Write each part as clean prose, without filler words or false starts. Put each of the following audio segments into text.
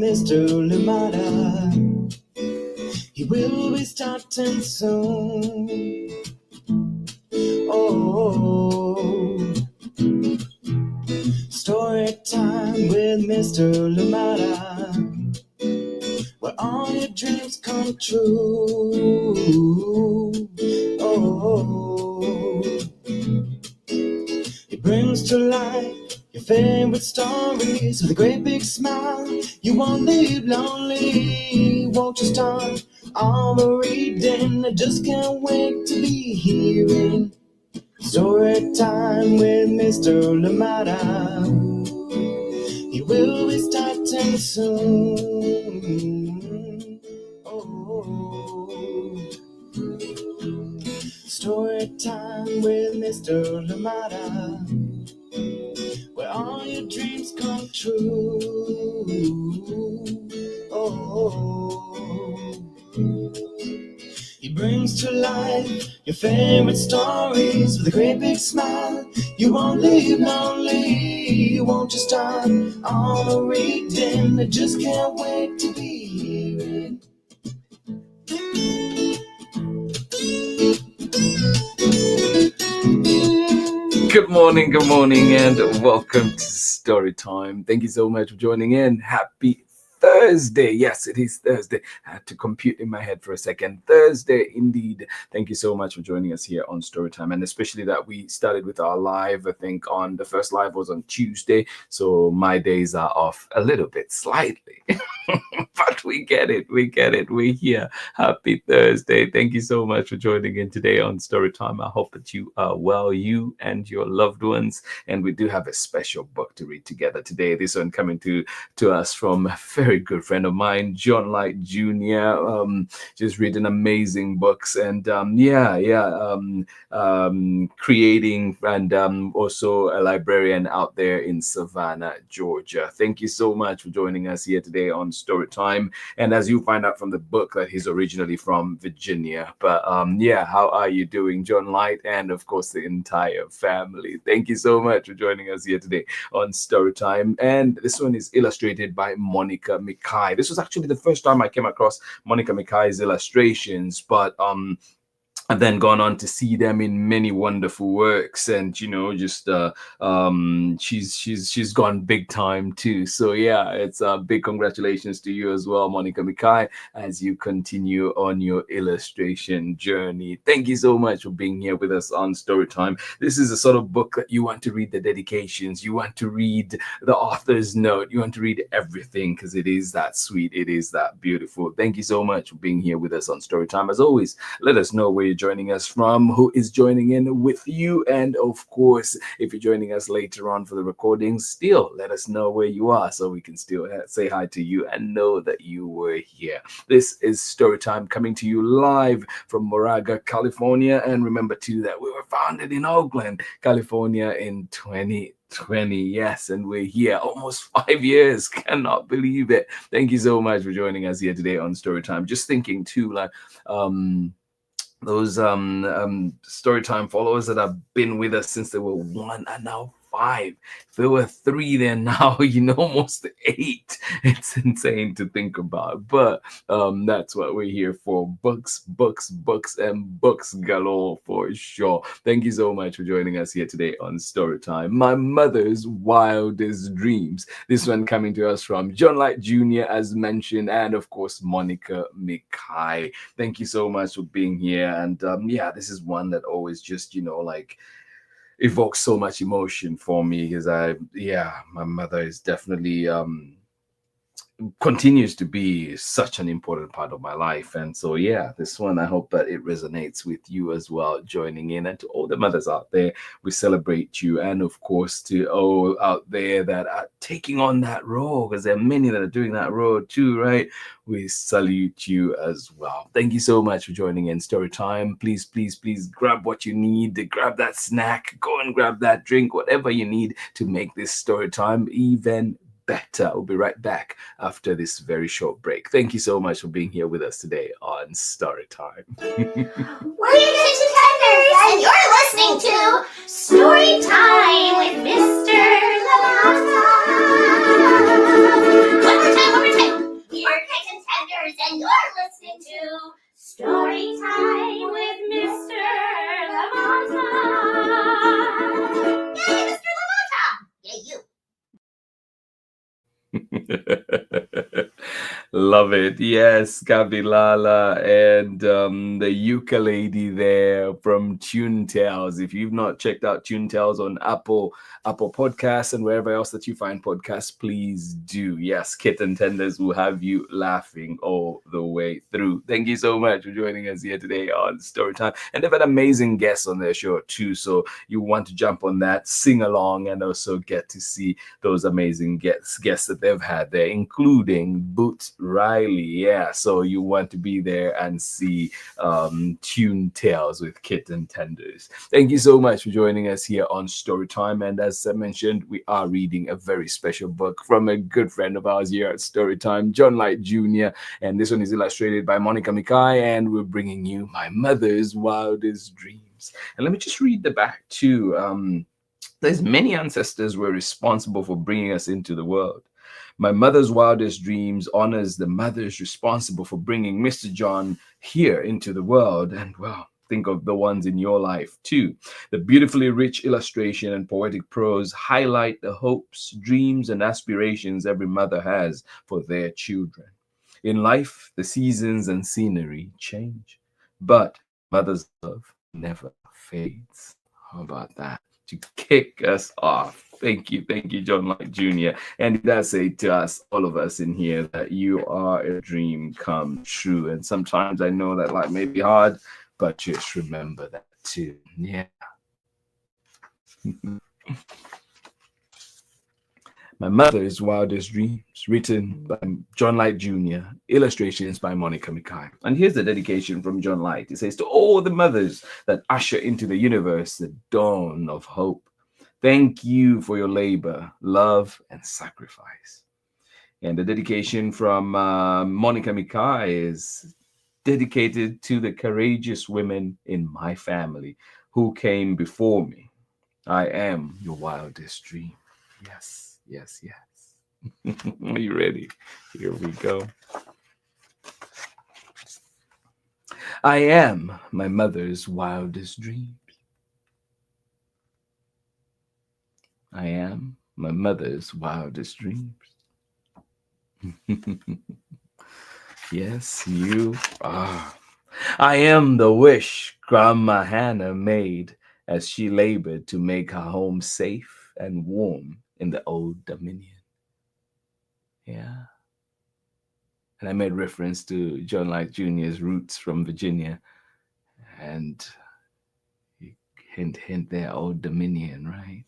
Mr. Limata. He will be starting soon. Oh, story time with Mr. Limata, where all your dreams come true. Oh, he brings to life your favorite stories with a great big smile. You won't leave lonely, won't you start all the reading? I just can't wait to be hearing story time with Mr. Limata. He will be starting soon. Oh, story time with Mr. Limata, where all your dreams come true. Oh, he brings to life your favorite stories with a great big smile. You won't leave lonely, won't you start all the reading? I just can't wait to be hearing. Good morning, and welcome to Story Time. Thank you so much for joining in. Happy Thursday. Yes, it is Thursday. I had to compute in my head for a second. Thursday, indeed. Thank you so much for joining us here on Storytime, and especially that we started with our live. I think on the first live was on Tuesday, so my days are off a little bit, slightly. But we get it. We're here. Happy Thursday. Thank you so much for joining in today on Storytime. I hope that you are well, you and your loved ones. And we do have a special book to read together today. This one coming to us from a very good friend of mine, John Light Jr. Just reading amazing books and creating and also a librarian out there in Savannah, Georgia. Thank you so much for joining us here today on Storytime. And as you find out from the book that he's originally from Virginia. But how are you doing, John Light, and of course the entire family? Thank you so much for joining us here today on Storytime. And this one is illustrated by MIKAI. This was actually the first time I came across MIKAI's illustrations, but I've then gone on to see them in many wonderful works, and she's gone big time too. So yeah, it's a big congratulations to you as well, MIKAI, as you continue on your illustration journey. Thank you so much for being here with us on Storytime. This is a sort of book that you want to read the dedications, you want to read the author's note, you want to read everything, because it is that sweet, it is that beautiful. Thank you so much for being here with us on Storytime. As always, let us know where you're joining us from, who is joining in with you, and of course, if you're joining us later on for the recordings, still let us know where you are so we can still say hi to you and know that you were here. This is Storytime coming to you live from Moraga, California, and remember too that we were founded in Oakland, California in 2020. Yes, and we're here almost 5 years. Cannot believe it. Thank you so much for joining us here today on Storytime. Just thinking too, like those Storytime followers that have been with us since they were 1 and now 5. If there were 3 there now, almost 8. It's insane to think about, but that's what we're here for. Books, and books galore for sure. Thank you so much for joining us here today on Storytime. My Mother's Wildest Dreams. This one coming to us from John Light Jr., as mentioned, and of course, MIKAI. Thank you so much for being here. And this is one that always just, evokes so much emotion for me, because my mother is definitely continues to be such an important part of my life. And so this one, I hope that it resonates with you as well, joining in. And to all the mothers out there, we celebrate you. And of course, to all out there that are taking on that role, because there are many that are doing that role too, right? We salute you as well. Thank you so much for joining in Storytime. Please grab what you need, grab that snack, go and grab that drink, whatever you need to make this Storytime even better. We'll be right back after this very short break. Thank you so much for being here with us today on Storytime. We're your Defenders, and you're listening to Storytime with Mr. Limata. One more time. Love it. Yes, Kabilala and the ukulele there from Tune Tales. If you've not checked out Tune Tales on Apple Podcasts and wherever else that you find podcasts, please do. Yes, Kitten Tenders will have you laughing all the way through. Thank you so much for joining us here today on Storytime. And they've had amazing guests on their show too. So you want to jump on that, sing along, and also get to see those amazing guests that they've had there, including Boots Riley. Yeah, so you want to be there and see Tune Tales with Kitten Tenders. Thank you so much for joining us here on Storytime. And as I mentioned, we are reading a very special book from a good friend of ours here at Storytime, John Light Jr. And this one is illustrated by MIKAI, and we're bringing you My Mother's Wildest Dreams. And let me just read the back too. There's many ancestors were responsible for bringing us into the world. My Mother's Wildest Dreams honors the mothers responsible for bringing Mr. John here into the world. And well, think of the ones in your life too. The beautifully rich illustration and poetic prose highlight the hopes, dreams, and aspirations every mother has for their children. In life, the seasons and scenery change, but mother's love never fades. How about that? To kick us off. Thank you, John Light Jr. And he does say to us, all of us in here, that you are a dream come true. And sometimes I know that life may be hard, but just remember that too. Yeah. My Mother's Wildest Dreams, written by John Light Jr., illustrations by MIKAI. And here's the dedication from John Light. It says, to all the mothers that usher into the universe the dawn of hope, thank you for your labor, love, and sacrifice. And the dedication from MIKAI is dedicated to the courageous women in my family who came before me. I am your wildest dream. Yes. Yes. Are you ready? Here we go. I am my mother's wildest dreams. I am my mother's wildest dreams. Yes, you are. I am the wish Grandma Hannah made as she labored to make her home safe and warm in the old Dominion. Yeah. And I made reference to John Light Jr.'s roots from Virginia. And hint there, old Dominion, right?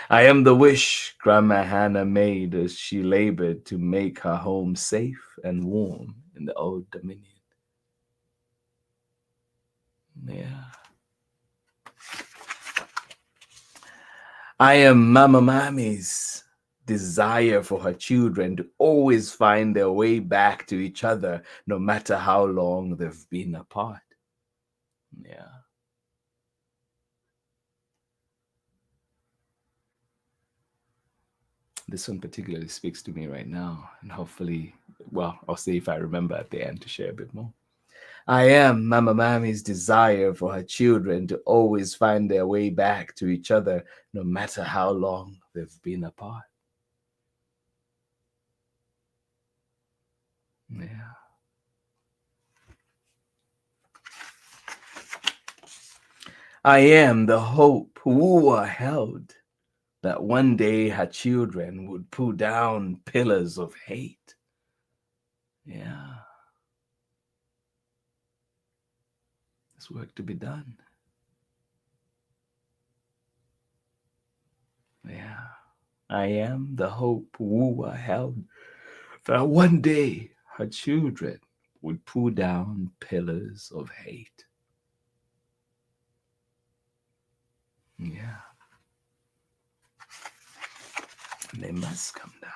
I am the wish Grandma Hannah made as she labored to make her home safe and warm in the old Dominion. Yeah. I am Mama Mommy's desire for her children to always find their way back to each other, no matter how long they've been apart. Yeah. This one particularly speaks to me right now, and hopefully, well, I'll see if I remember at the end to share a bit more. I am Mama Mommy's desire for her children to always find their way back to each other, no matter how long they've been apart. Yeah. I am the hope Wua held that one day her children would pull down pillars of hate. Yeah. There's work to be done. Yeah. I am the hope Wua held that one day her children would pull down pillars of hate. Yeah. They must come down.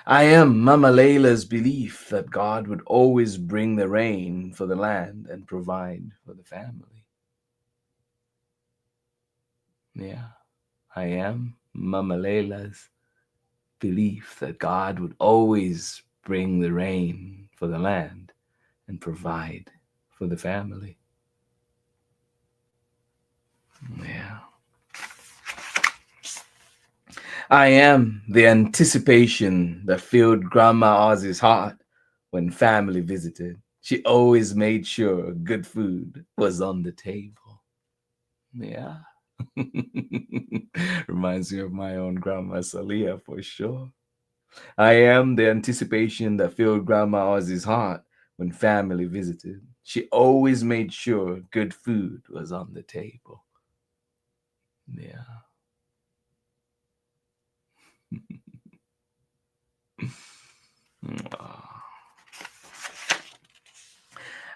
I am Mama Layla's belief that God would always bring the rain for the land and provide for the family. Yeah. I am Mama Layla's belief that God would always bring the rain for the land and provide for the family. Yeah. I am the anticipation that filled Grandma Ozzy's heart when family visited. She always made sure good food was on the table. Yeah. Reminds me of my own grandma Salia for sure. I am the anticipation that filled Grandma Ozzy's heart when family visited. She always made sure good food was on the table. Yeah.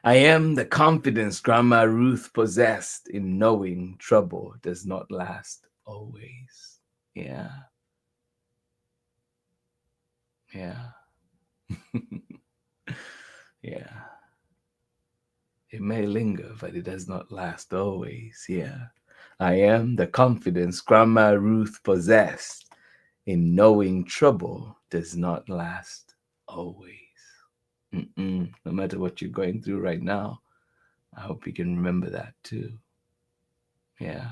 I am the confidence Grandma Ruth possessed in knowing trouble does not last always. Yeah. Yeah. Yeah. It may linger, but it does not last always. Yeah. I am the confidence Grandma Ruth possessed in knowing trouble does not last always. No matter what you're going through right now, I hope you can remember that too. Yeah.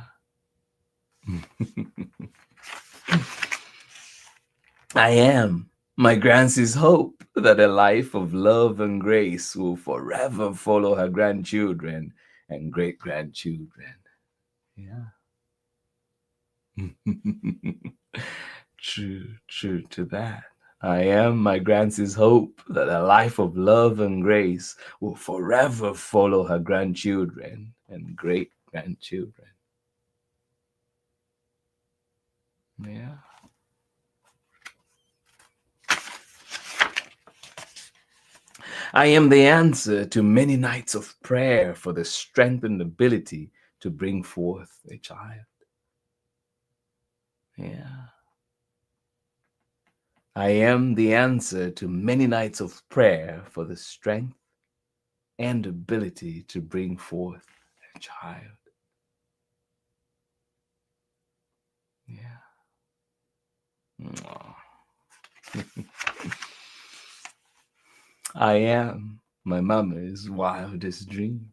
I am my Grancy's hope that a life of love and grace will forever follow her grandchildren and great grandchildren. Yeah. True to that. I am my Grancy's hope that a life of love and grace will forever follow her grandchildren and great grandchildren. Yeah. I am the answer to many nights of prayer for the strength and ability to bring forth a child. Yeah. I am the answer to many nights of prayer for the strength and ability to bring forth a child. Yeah. I am my mama's wildest dream.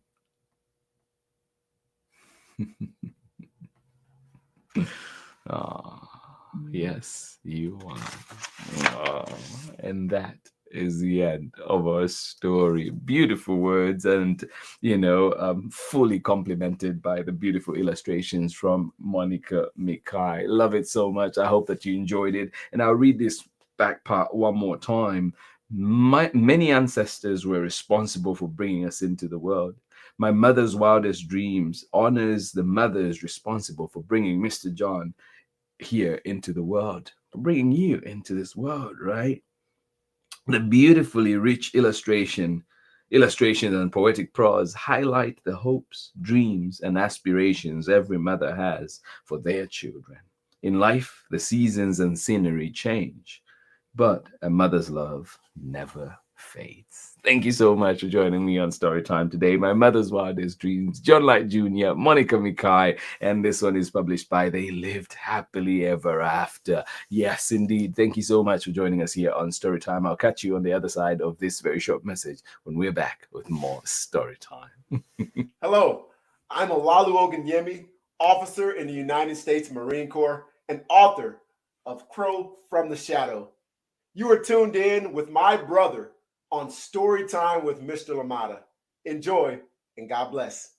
Yes, you are. And that is the end of our story. Beautiful words, and fully complemented by the beautiful illustrations from MIKAI. Love it so much. I hope that you enjoyed it, and I'll read this back part one more time. Many ancestors were responsible for bringing us into the world. My mother's wildest dreams honors the mothers responsible for bringing Mr. John here into the world, for bringing you into this world, right? The beautifully rich illustrations and poetic prose highlight the hopes, dreams, and aspirations every mother has for their children. In life, the seasons and scenery change, but a mother's love never fades. Thank you so much for joining me on Storytime today. My Mother's Wildest Dreams, John Light Jr., Monica Mikai, and this one is published by They Lived Happily Ever After. Yes, indeed. Thank you so much for joining us here on Storytime. I'll catch you on the other side of this very short message when we're back with more Storytime. Hello, I'm Olalu Ogunyemi, officer in the United States Marine Corps and author of Crow from the Shadow. You are tuned in with my brother on Storytime with Mr. Limata. Enjoy, and God bless.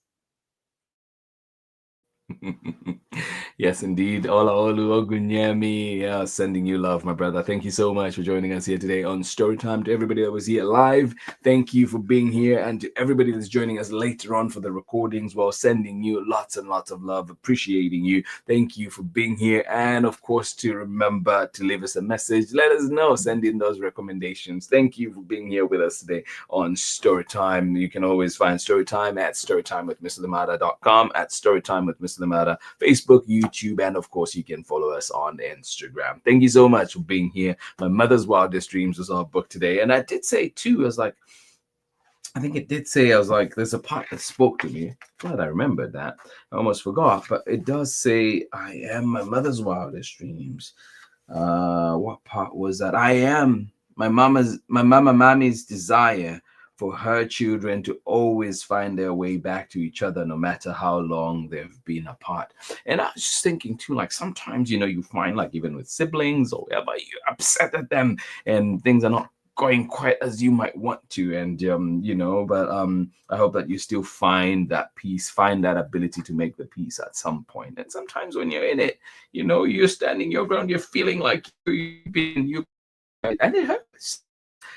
Yes, indeed. Ola Olu Ogunyemi, sending you love, my brother. Thank you so much for joining us here today on Storytime. To everybody that was here live, thank you for being here. And to everybody that's joining us later on for the recordings, well, sending you lots and lots of love, appreciating you. Thank you for being here. And of course, to remember to leave us a message. Let us know. Send in those recommendations. Thank you for being here with us today on Storytime. You can always find Storytime at storytimewithmrlimata.com, at Storytime with Mr. Limata, Facebook, YouTube, and of course you can follow us on Instagram. Thank you so much for being here. My Mother's Wildest Dreams was our book today, and I did say too, I think it did say, there's a part that spoke to me. Glad I remembered that. I almost forgot, but it does say, I am my mother's wildest dreams. What part was that? I am my mama's mommy's desire for her children to always find their way back to each other, no matter how long they've been apart. And I was just thinking too, like sometimes, you find like even with siblings or whatever, you're upset at them and things are not going quite as you might want to. And, but I hope that you still find that peace, find that ability to make the peace at some point. And sometimes when you're in it, you're standing your ground, you're feeling like and it hurts.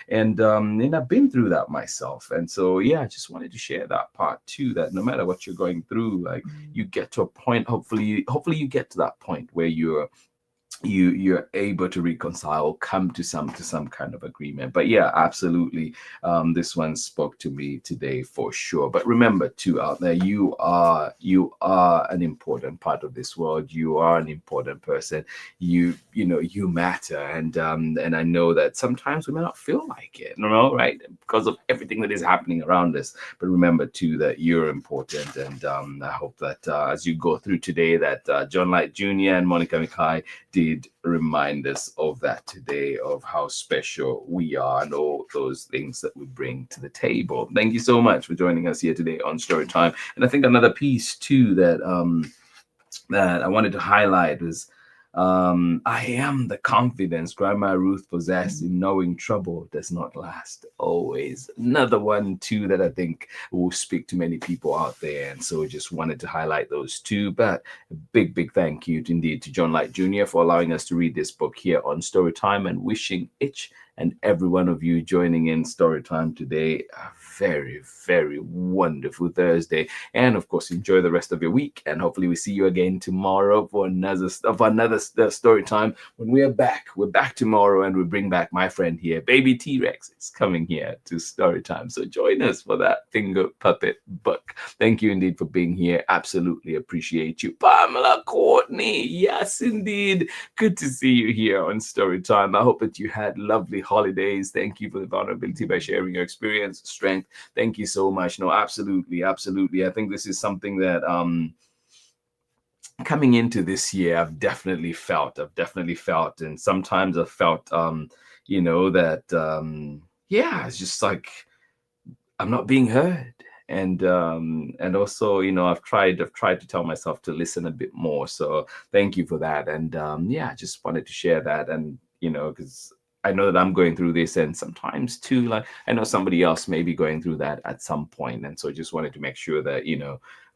And I've been through that myself. And so, yeah, I just wanted to share that part too, that no matter what you're going through, like you get to a point, hopefully you get to that point where you're able to reconcile, come to some kind of agreement. But yeah, absolutely, this one spoke to me today for sure. But remember too, out there, you are an important part of this world. You are an important person. You matter. And I know that sometimes we may not feel like it, right, because of everything that is happening around us. But remember too that you're important. And I hope that as you go through today, that John Light Jr. and Monica MIKAI did remind us of that today, of how special we are and all those things that we bring to the table. Thank you so much for joining us here today on Storytime. And I think another piece too that I wanted to highlight was I am the confidence Grandma Ruth possessed in knowing trouble does not last always. Another one too that I think will speak to many people out there. And so just wanted to highlight those two. But a big thank you indeed to John Light Jr. for allowing us to read this book here on Storytime, and wishing each and every one of you joining in Storytime today a very, very wonderful Thursday. And of course, enjoy the rest of your week. And hopefully we see you again tomorrow for another Storytime when we are back. We're back tomorrow, and we bring back my friend here, Baby T-Rex is coming here to Storytime. So join us for that finger puppet book. Thank you indeed for being here. Absolutely appreciate you. Pamela Courtney, yes indeed. Good to see you here on Storytime. I hope that you had lovely holidays. Thank you for the vulnerability by sharing your experience, strength. Thank you so much. No, absolutely. I think this is something that coming into this year, I've definitely felt, and sometimes I've felt that it's just like I'm not being heard. And also, I've tried to tell myself to listen a bit more. So thank you for that. And I just wanted to share that. And because I know that I'm going through this, and sometimes too, like I know somebody else may be going through that at some point. And so just wanted to make sure that,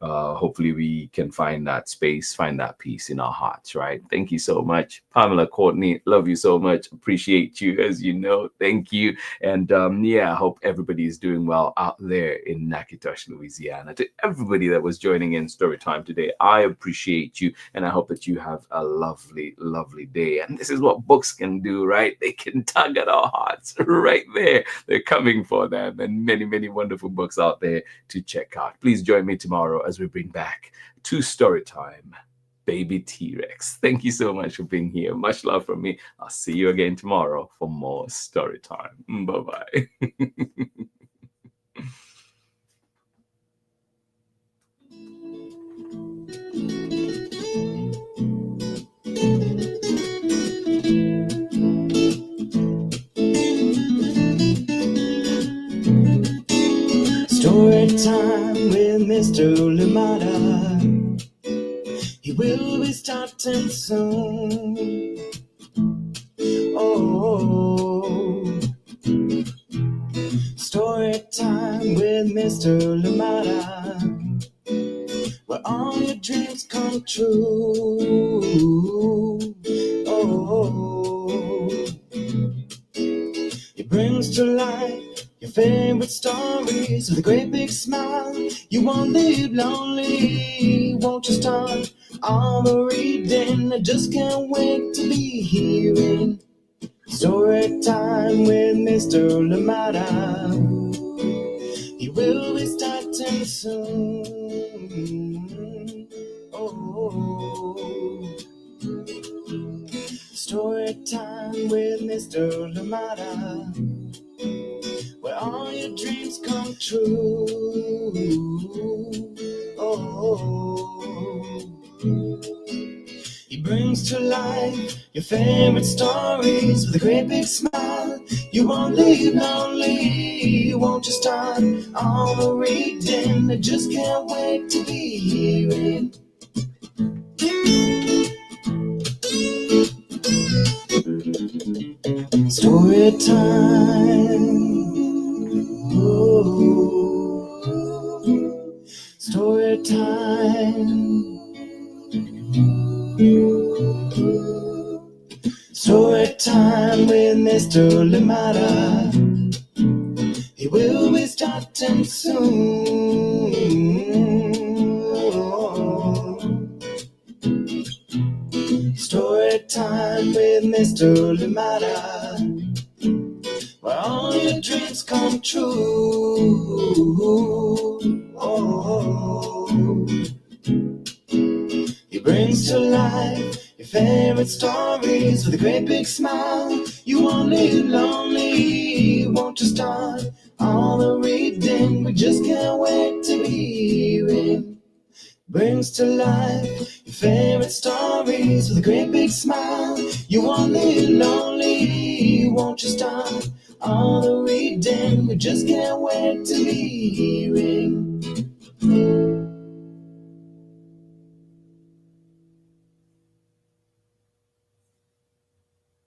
hopefully we can find that space, find that peace in our hearts, right? Thank you so much. Pamela Courtney, love you so much. Appreciate you, as you know. Thank you. And I hope everybody is doing well out there in Natchitoches, Louisiana. To everybody that was joining in Storytime today, I appreciate you. And I hope that you have a lovely, lovely day. And this is what books can do, right? They can tug at our hearts right there. They're coming for them, and many, many wonderful books out there to check out. Please join me tomorrow as we bring back to Storytime, Baby T-Rex. Thank you so much for being here. Much love from me. I'll see you again tomorrow for more Storytime. Bye-bye. Storytime with Mr. Limata. He will be starting soon. Oh, Storytime with Mr. Limata, where all your dreams come true. Oh, he brings to life your favorite stories with a great big smile. You won't live lonely. Won't you start all the reading? I just can't wait to be hearing Storytime with Mr. Limata. He will be starting soon. Oh, Storytime with Mr. Limata, where all your dreams come true. Oh, he brings to life your favorite stories with a great big smile. You won't leave lonely. Won't you start all the reading? I just can't wait to be hearing. Story time. Oh, story time. Story time with Mr. Limata. He will be starting soon. Story time with Mr. Limata, where all your dreams come true. He brings to life your favorite stories with a great big smile. You won't live lonely. Won't you start all the reading? We just can't wait to be hearing. Brings to life your favorite stories with a great big smile. You won't live lonely. Won't you start all the reading? We just can't wait to be hearing.